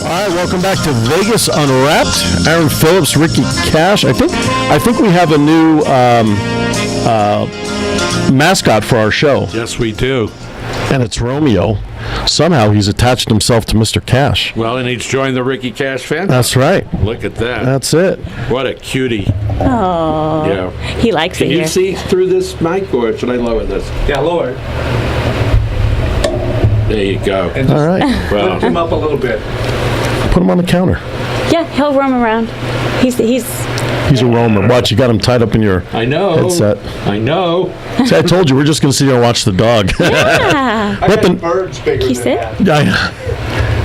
All right, welcome back to Vegas Unwrapped. Aaron Phillips, Ricky Cash. I think we have a new mascot for our show. Yes, we do. And it's Romeo. Somehow he's attached himself to Mr. Cash. Well, and he's joined the Ricky Cash fan. That's right. Look at that. That's it. What a cutie. Oh. Yeah. He likes it Can here. you see through this mic, or should I lower this? Yeah, lower. There you go. And All right. Well, lift him up a little bit. Put him on the counter. Yeah, he'll roam around. He's He's a roamer. Watch, you got him tied up in your I know. headset. I know. See, I told you, we're just going to sit here and watch the dog. yeah. I got birds bigger Kiss than it? that.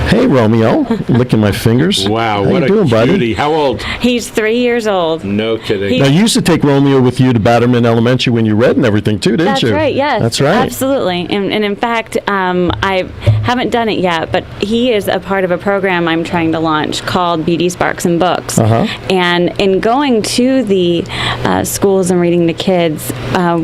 Hey, Romeo. Licking my fingers. Wow, How what you a doing, cutie. buddy? How old? He's 3 years old. No kidding. Now, you used to take Romeo with you to Batterman Elementary when you read and everything, too, didn't That's you? right, yes. That's right. Absolutely. And in fact, I haven't done it yet, but he is a part of a program I'm trying to launch called Beauty Sparks and Books. Uh-huh. And in going to the schools and reading to kids,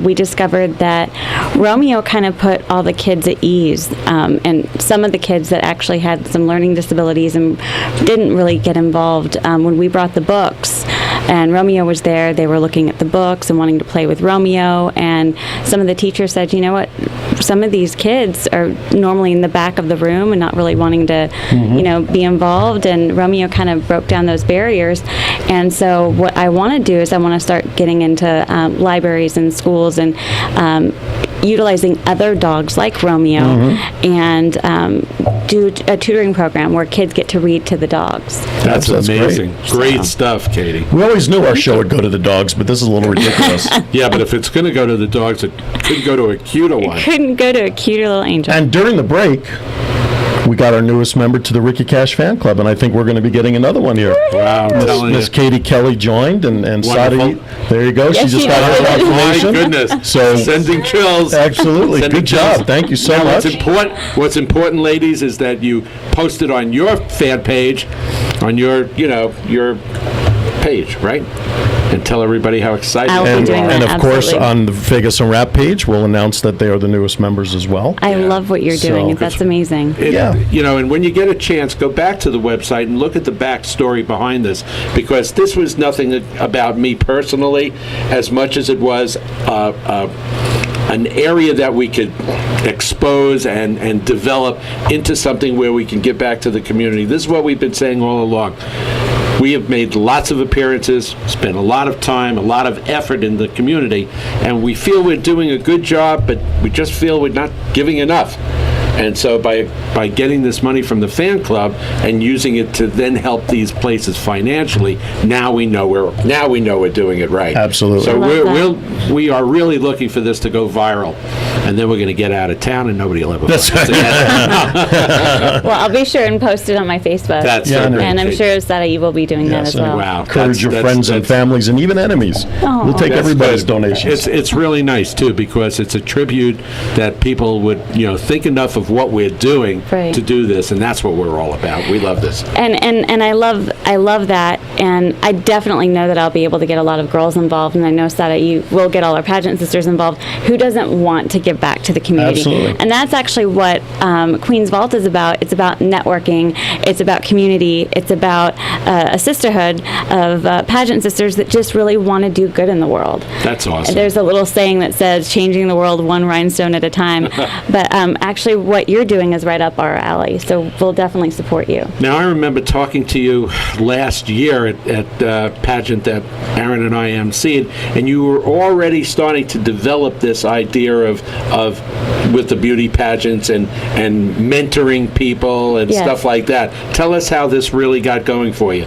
we discovered that Romeo kind of put all the kids at ease. And some of the kids that actually had some learning disabilities and didn't really get involved when we brought the books. And Romeo was there. They were looking at the books and wanting to play with Romeo. And some of the teachers said, you know what, some of these kids are normally in the back of the room and not really wanting to, be involved. And Romeo kind of broke down those barriers. And so what I want to do is I want to start getting into libraries and schools and utilizing other dogs like Romeo and do a tutoring program where kids get to read to the dogs. That's great. amazing. Great stuff, Katie. We always knew our show would go to the dogs, but this is a little ridiculous. Yeah, but if it's going to go to the dogs, it could go to a cuter one. Couldn't go to a cuter little angel. And during the break, we got our newest member to the Ricky Cash fan club, and I think we're going to be getting another one here. Wow, I'm telling Miss you. Katey Kelly joined, and Sada, Wonderful. there you go. Yes, she just she got her did. My confirmation. goodness. So Sending chills. absolutely, Sending good job. chills. Thank you so Now, much. What's important, ladies, is that you post it on your fan page, on your page, right? And tell everybody how excited I'll be you doing are. that. And of course, absolutely. on the Vegas Unwrapped page, we'll announce that they are the newest members as well. I love what you're doing. So- That's amazing. Yeah. And when you get a chance, go back to the website and look at the backstory behind this, because this was nothing about me personally as much as it was an area that we could expose and develop into something where we can give back to the community. This is what we've been saying all along. We have made lots of appearances, spent a lot of time, a lot of effort in the community, and we feel we're doing a good job, but we just feel we're not giving enough. And so by getting this money from the fan club and using it to then help these places financially, now we know we're doing it right. Absolutely. So I love we are really looking for this to go viral, and then we're going to get out of town and nobody will ever. That's find us again. Well, I'll be sure and post it on my Facebook. That's Yeah, so great. and I'm sure Sada, you will be doing that Yes, as well. Wow. Encourage your friends and families and even enemies. We'll take That's everybody's good. donations. It's really nice too, because it's a tribute that people would think enough of what we're doing Right. to do this, and that's what we're all about. We love this. And I love that, and I definitely know that I'll be able to get a lot of girls involved, and I know Sada, you will get all our pageant sisters involved. Who doesn't want to give back to the community? Absolutely. And that's actually what Queen's Vault is about. It's about networking. It's about community. It's about a sisterhood of pageant sisters that just really want to do good in the world. That's awesome. There's a little saying that says, changing the world one rhinestone at a time. But actually what you're doing is right up our alley. So we'll definitely support you. Now, I remember talking to you last year at Pageant that Aaron and I emceed, and you were already starting to develop this idea of with the beauty pageants and mentoring people and Yes. stuff like that. Tell us how this really got going for you.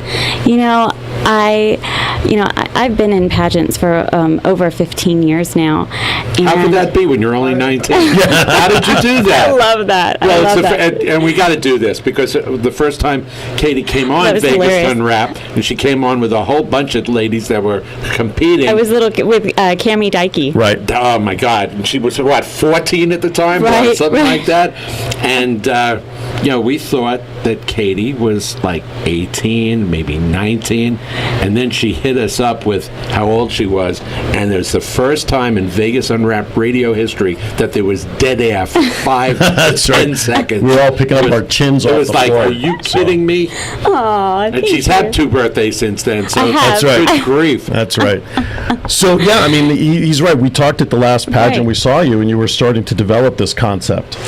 I've been in pageants for over 15 years now. How could and that be when you're only 19? How did you do that? I love that. Well, I love that. and we got to do this because the first time Katie came on That was Vegas hilarious. Unwrapped, and she came on with a whole bunch of ladies that were competing. I was with Cammie Dykey. Right. Oh my God! And she was what, 14 at the time, Right, or something right. like that. And we thought that Katie was like 18, maybe 19, And then she hit us up with how old she was, and it was the first time in Vegas Unwrapped radio history that there was dead air for 5 to 10 seconds. We were all picking up our chins off It was the like, floor. are you kidding me? Aw, And thank she's you. had 2 birthdays since then, so I have. That's right. good grief. That's right. So, yeah, I mean, he's right. We talked at the last pageant. Right. We saw you, and you were starting to develop this concept.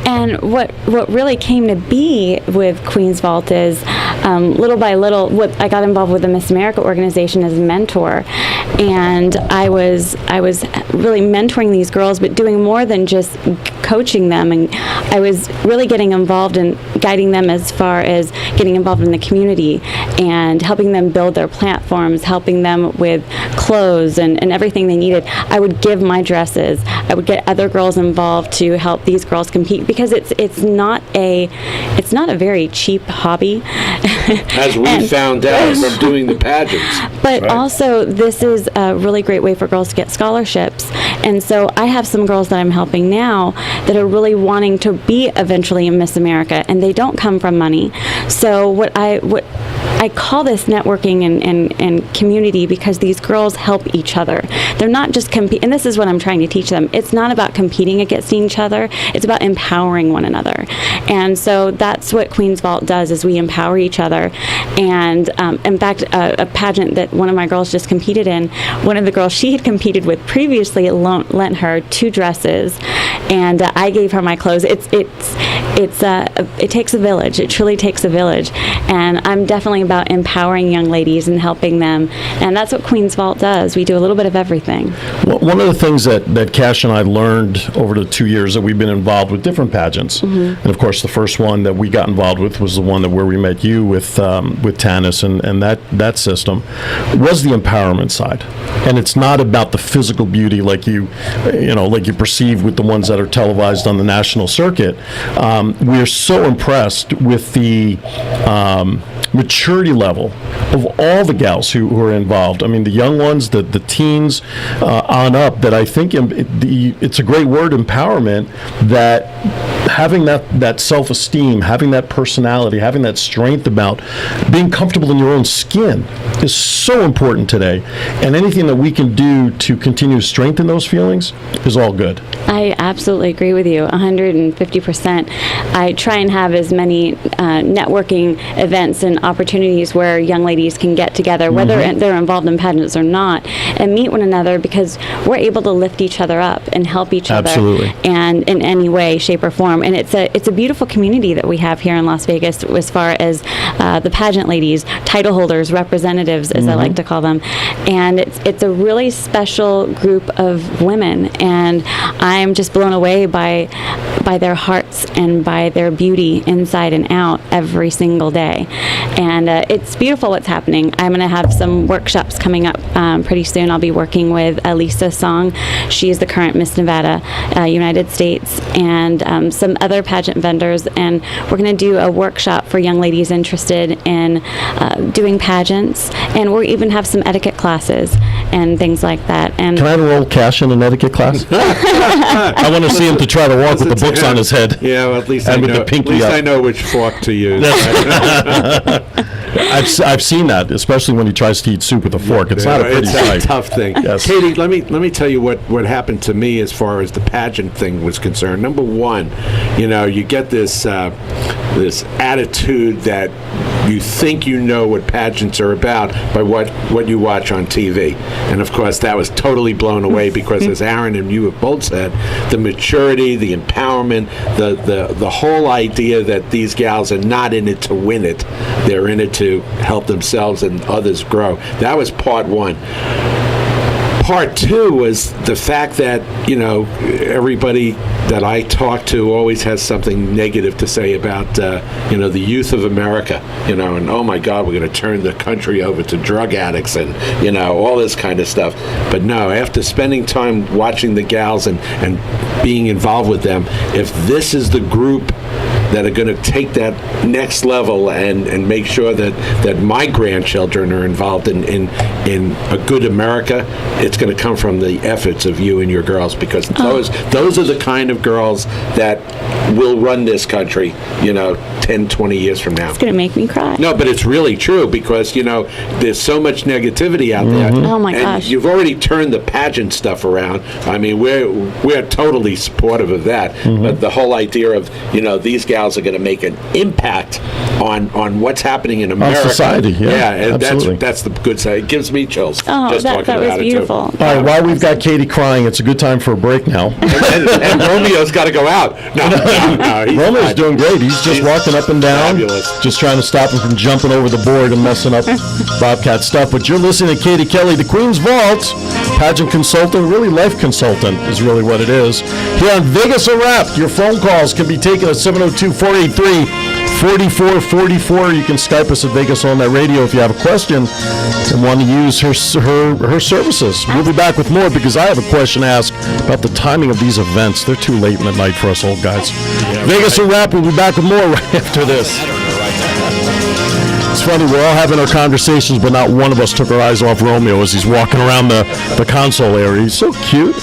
And what really came to be with Queen's Vault is, little by little, I got involved with the Miss America organization as a mentor, and I was really mentoring these girls, but doing more than just coaching them. And I was really getting involved and guiding them as far as getting involved in the community and helping them build their platforms, helping them with clothes and everything they needed. I would give my dresses. I would get other girls involved to help these girls compete, because it's not a very cheap hobby. As we found out from doing the pageants. But Right. also, this is a really great way for girls to get scholarships. And so I have some girls that I'm helping now that are really wanting to be eventually in Miss America, and they don't come from money. So what I call this networking and community, because these girls help each other. They're not just compete, and this is what I'm trying to teach them. It's not about competing against each other. It's about empowering one another. And so that's what Queen's Vault does, is we empower each other. And in fact, a pageant that one of my girls just competed in, one of the girls she had competed with previously lent her 2 dresses, and I gave her my clothes. It takes a village. It truly takes a village. And I'm definitely about empowering young ladies and helping them. And that's what Queen's Vault does. We do a little bit of everything. Well, one of the things that Cash and I learned over the 2 years that we've been involved with different pageants, and of course the first one that we got involved with was the one where we met you with Tanis and that system, was the empowerment side. And it's not about the physical beauty like you perceive with the ones that are televised on the national circuit. We're so impressed with the maturity level of all the gals who are involved. I mean, the young ones, the teens on up, that I think it's a great word, empowerment, that having that self-esteem, having that personality, having that strength about being comfortable in your own skin is so important today. And anything that we can do to continue to strengthen those feelings is all good. I absolutely agree with you, 150%. I try and have as many networking events and opportunities where young ladies can get together, whether they're involved in pageants or not, and meet one another, because we're able to lift each other up and help each Absolutely. other, and in any way, shape, or form. And it's a beautiful community that we have here in Las Vegas, as far as the pageant ladies, title holders, representatives, as I like to call them. And it's a really special group of women, and I'm just blown away by their hearts and by their beauty inside and out every single day. And it's beautiful what's happening. I'm going to have some workshops coming up pretty soon. I'll be working with Lisa Song. She is the current Miss Nevada, United States, and some other pageant vendors. And we're going to do a workshop for young ladies interested in doing pageants. And we'll even have some etiquette classes and things like that. And Can I enroll Cash in an etiquette class? I want to see him to try to walk with the books on his head. Yeah, well, at least And with the pinky up. I know which fork to use. I've seen that, especially when he tries to eat soup with a fork. It's not a pretty It's sight. a tough thing. Yes. Katie, let me tell you what happened to me as far as the pageant thing was concerned. Number one, you get this this attitude that you think you know what pageants are about by what you watch on TV. And of course, that was totally blown away, because as Aaron and you have both said, the maturity, the empowerment, the whole idea that these gals are not in it to win it, they're in it to help themselves and others grow. That was part one. Part two was the fact that, everybody that I talk to always has something negative to say about, the youth of America, and oh my God, we're going to turn the country over to drug addicts and, all this kind of stuff. But no, after spending time watching the gals and being involved with them, if this is the group that are going to take that next level and make sure that my grandchildren are involved in a good America, it's going to come from the efforts of you and your girls, because those are the kind of girls that will run this country, 10, 20 years from now. It's going to make me cry. No, but it's really true, because, there's so much negativity out there. Oh, my and gosh. You've already turned the pageant stuff around. I mean, we're totally supportive of that. But the whole idea of, these gals are going to make an impact on what's happening in America. On society, yeah, and absolutely. that's the good side. It gives me chills Oh, just talking that was about beautiful. All right, while we've got Katie crying, it's a good time for a break now. And Romeo's got to go out. No, he's Romeo's fine. doing great. He's just walking up and down, fabulous. just trying to stop him from jumping over the board and messing up Bobcat stuff. But you're listening to Katey Kelly, the Queen's Vault, pageant consultant, really life consultant is really what it is. Here on Vegas Unwrapped, your phone calls can be taken at 702-483-4444. You can Skype us at Vegas on that radio if you have a question and want to use her services. We'll be back with more, because I have a question to ask about the timing of these events. They're too late in the night for us old guys. Vegas Unwrapped, we'll be back with more right after this. It's funny, we're all having our conversations, but not one of us took our eyes off Romeo as he's walking around the console area. He's so cute.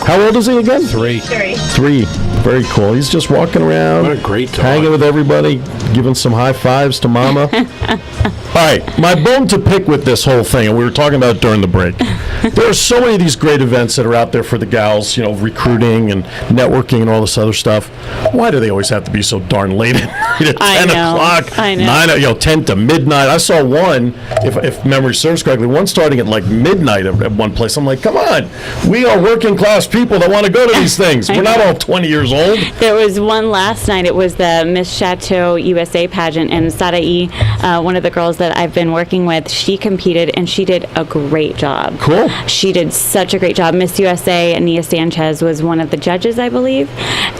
How old is he again? 3. 3. Very cool. He's just walking around. What a great dog. Hanging with everybody, giving some high fives to Mama. All right, my bone to pick with this whole thing, and we were talking about it during the break. There are so many of these great events that are out there for the gals, recruiting and networking and all this other stuff. Why do they always have to be so darn late at night at 10 o'clock? I know. 10 to midnight. I saw one, if memory serves correctly, one starting at like midnight at one place. I'm like, come on. We are working class people that want to go to these things. We're not all 20 years old. There was one last night. It was the Miss Chateau USA pageant, and Sarai, one of the girls that I've been working with, she competed, and she did a great job. Cool. She did such a great job. Miss USA, Ania Sanchez, was one of the judges, I believe.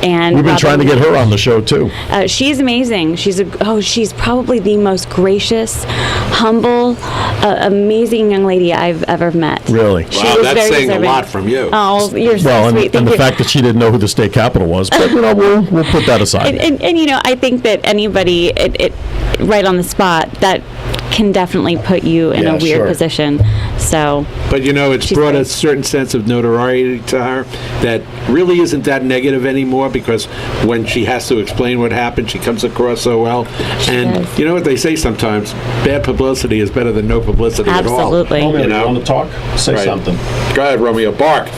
And We've been trying to get her on the show, too. She's amazing. She's probably the most gracious, humble, amazing young lady I've ever met. Really? She Wow, was that's very saying deserving. a lot from you. Oh, you're so Well, sweet. and Thank the you. fact that she didn't know who the state capitol was, but we'll put that aside. And I think that anybody, it right on the spot, that can definitely put you in Yeah, a weird sure. position. So, But it's She's brought a great. certain sense of notoriety to her that really isn't that negative anymore, because when she has to explain what happened, she comes across so well. And does. you know what they say sometimes? Bad publicity is better than no publicity at all. Absolutely. Romeo, You know? want to talk? Say Right. something. Go ahead, Romeo, bark.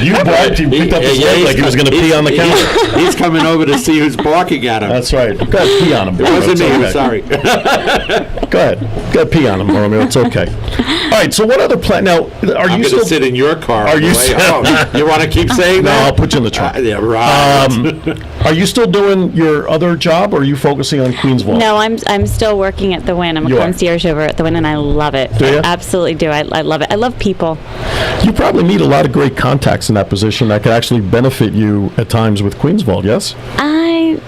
You barked. He picked up his leg like he was going to pee on the counter. He's coming over to see who's barking at him. That's right. Go ahead, pee on him. It wasn't It's me, I'm okay. sorry. Go ahead. Go ahead, pee on him, Romeo. It's okay. All right, so what other plan? Now, are I'm you going still... to sit in your car Are on the you way still- home. You want to keep saying No, that? I'll put you in the trunk. Yeah, right. Are you still doing your other job, or are you focusing on Queen's Vault? no, I'm still working at the Wynn. I'm a You are. concierge over at the Wynn, and I love it. Do ya? I absolutely do. I love it. I love people. You probably meet a lot of great contacts in that position that could actually benefit you at times with Queen's Vault, yes?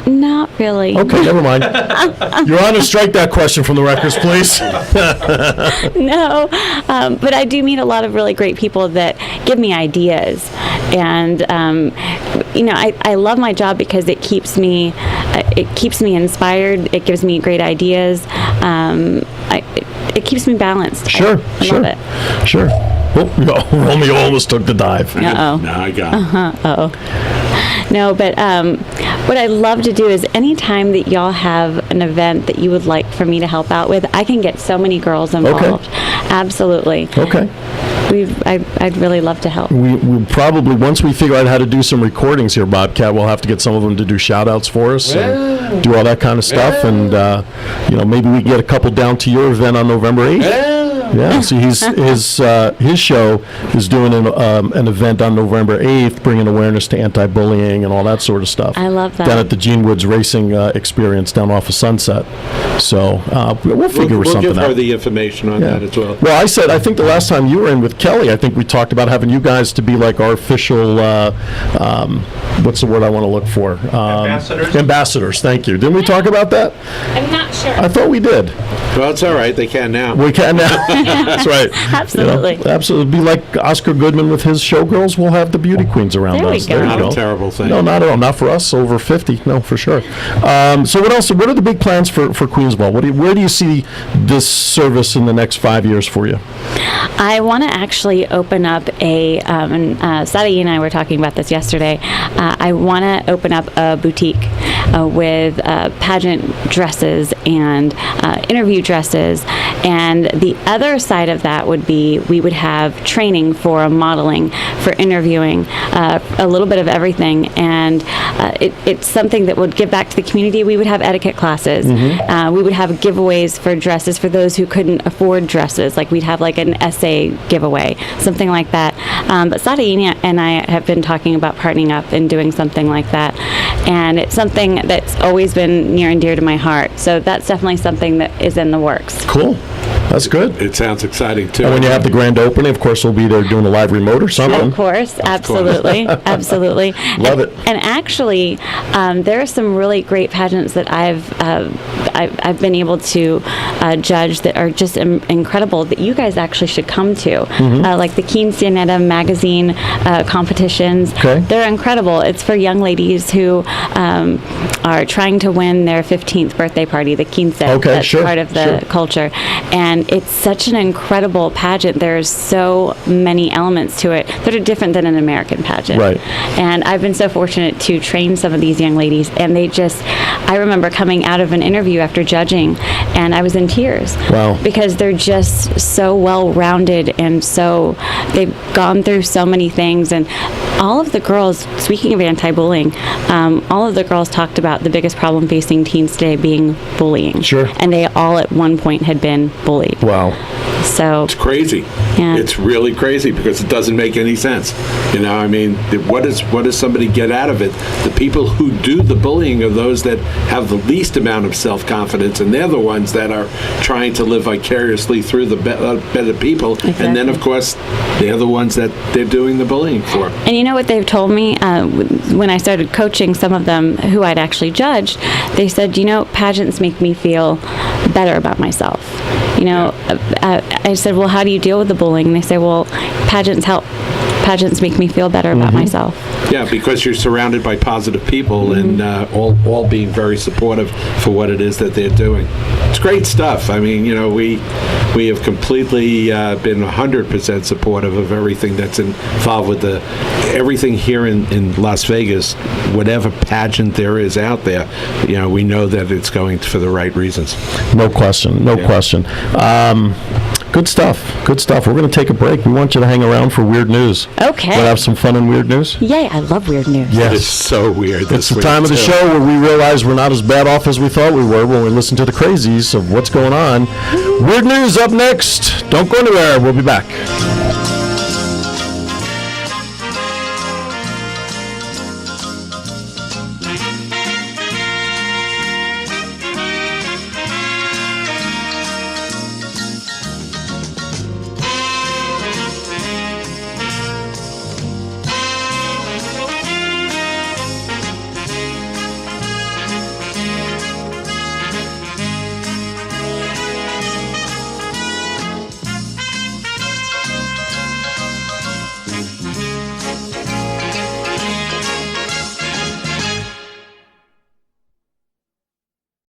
Not really. Okay, never mind. Your Honor, strike that question from the records, please. No, but I do meet a lot of really great people that give me ideas, and I love my job because it keeps me inspired. It gives me great ideas. It keeps me balanced. Sure, I sure. love it. Sure. Oh, no, Romeo almost took the dive. Uh-oh. No, I got it. No, but what I love to do is anytime that y'all have an event that you would like for me to help out with, I can get so many girls involved. Absolutely. Okay. I'd really love to help. We probably, once we figure out how to do some recordings here, Bobcat, we'll have to get some of them to do shout-outs for us and do all that kind of stuff. And, maybe we get a couple down to your event on November 8th. Yeah, see, his show is doing an event on November 8th, bringing awareness to anti-bullying and all that sort of stuff. I love that. Down at the Gene Woods Racing Experience down off of Sunset. So we'll figure We'll something give her out. the information on that as well. Well, I think the last time you were in with Kelly, I think we talked about having you guys to be like our official, what's the word I want to look for? Ambassadors? Ambassadors, thank you. Didn't we talk about that? I'm not sure. I thought we did. Well, it's all right. They can now. We can now. That's right. Absolutely. Absolutely. Be like Oscar Goodman with his showgirls. We'll have the beauty queens around There we us. go. you Not go. a terrible thing. No, not at all. Not for us over 50. No, for sure. So what else? What are the big plans for Queens Ball? Where do you see this service in the next 5 years for you? I want to actually open up and Sadie and I were talking about this yesterday. I want to open up a boutique with pageant dresses and interview dresses. And the other side of that would be we would have training for modeling, for interviewing, a little bit of everything. And it's something that would give back to the community. We would have etiquette classes. We would have giveaways for dresses for those who couldn't afford dresses. Like we'd have like an essay giveaway, something like that. But Sadie and I have been talking about partnering up and doing something like that. And it's something that's always been near and dear to my heart. So that's definitely something that is in the works. Cool. That's good. It sounds exciting, too. And when you have the grand opening, of course, we'll be there doing a live remote or something. Of course, absolutely, absolutely. Love it. And actually, there are some really great pageants that I've been able to judge that are just incredible that you guys actually should come to, like the Quinceañera magazine competitions. Okay. They're incredible. It's for young ladies who are trying to win their 15th birthday party, the quince. Okay, That's sure, part of the sure. culture. And it's such an incredible pageant. There's so many elements to it that are different than an American pageant. Right. And I've been so fortunate to train some of these young ladies, and I remember coming out of an interview after judging, and I was in tears. Wow. Because they're just so well-rounded, and they've gone through so many things. And all of the girls, speaking of anti-bullying, all of the girls talked about the biggest problem facing teens today being bullying. Sure. And they all at one point had been bullied. Wow. So It's crazy. Yeah. It's really crazy because it doesn't make any sense. I mean, what does somebody get out of it? The people who do the bullying are those that have the least amount of self-confidence, and they're the ones that are trying to live vicariously through the better people. Exactly. And then, of course, they're the ones that they're doing the bullying for. And you know what they've told me when I started coaching some of them who I'd actually judged, they said, pageants make me feel better about myself. I said, well, how do you deal with the bullying? And they say, well, pageants help. Pageants make me feel better about myself. Yeah, because you're surrounded by positive people and all being very supportive for what it is that they're doing. It's great stuff. I mean, we have completely been 100% supportive of everything that's involved with everything here in Las Vegas. Whatever pageant there is out there, we know that it's going for the right reasons. No question. No question. Good stuff. Good stuff. We're going to take a break. We want you to hang around for weird news. Okay. Want to have some fun and weird news? Yay, I love weird news. Yes. It's so weird. It's this the week, time of the too. show where we realize we're not as bad off as we thought we were when we listen to the crazies of what's going on. Weird news up next. Don't go anywhere. We'll be back.